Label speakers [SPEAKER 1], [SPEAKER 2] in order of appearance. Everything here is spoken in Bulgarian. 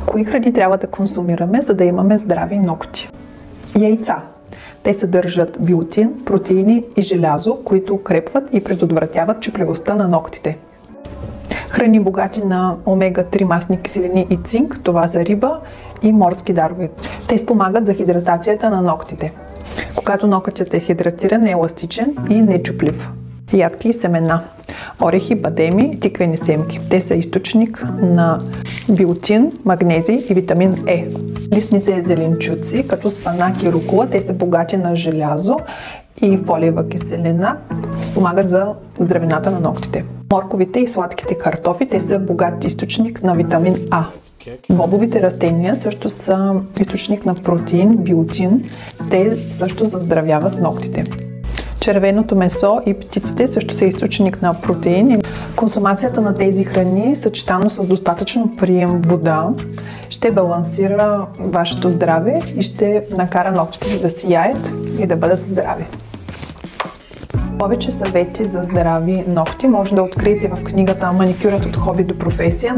[SPEAKER 1] Кои храни трябва да консумираме, за да имаме здрави ногти? Яйца. Те съдържат биотин, протеини и желязо, които укрепват и предотвратяват чупливостта на ногтите. Храни богати на омега-3 масни киселини и цинк, това са риба и морски дарове. Те спомагат за хидратацията на ногтите. Когато ногтят е хидратиран, е еластичен и нечуплив. Ядки и семена. Орехи, бадеми, тиквени семки. Те са източник на биотин, магнезий и витамин Е. Листните зеленчуци, като спанак и рукола, те са богати на желязо и фолиева киселина, спомагат за здравината на ногтите. Морковите и сладките картофи, те са богат източник на витамин А. Бобовите растения също са източник на протеин, биотин. Те също заздравяват ногтите. Червеното месо и птиците също са източник на протеин. Консумацията на тези храни, съчетано с достатъчно прием вода, ще балансира вашето здраве и ще накара ногтите да сияят и да бъдат здрави. Повече съвети за здрави ногти може да откриете в книгата "Маникюрът от хоби до професия"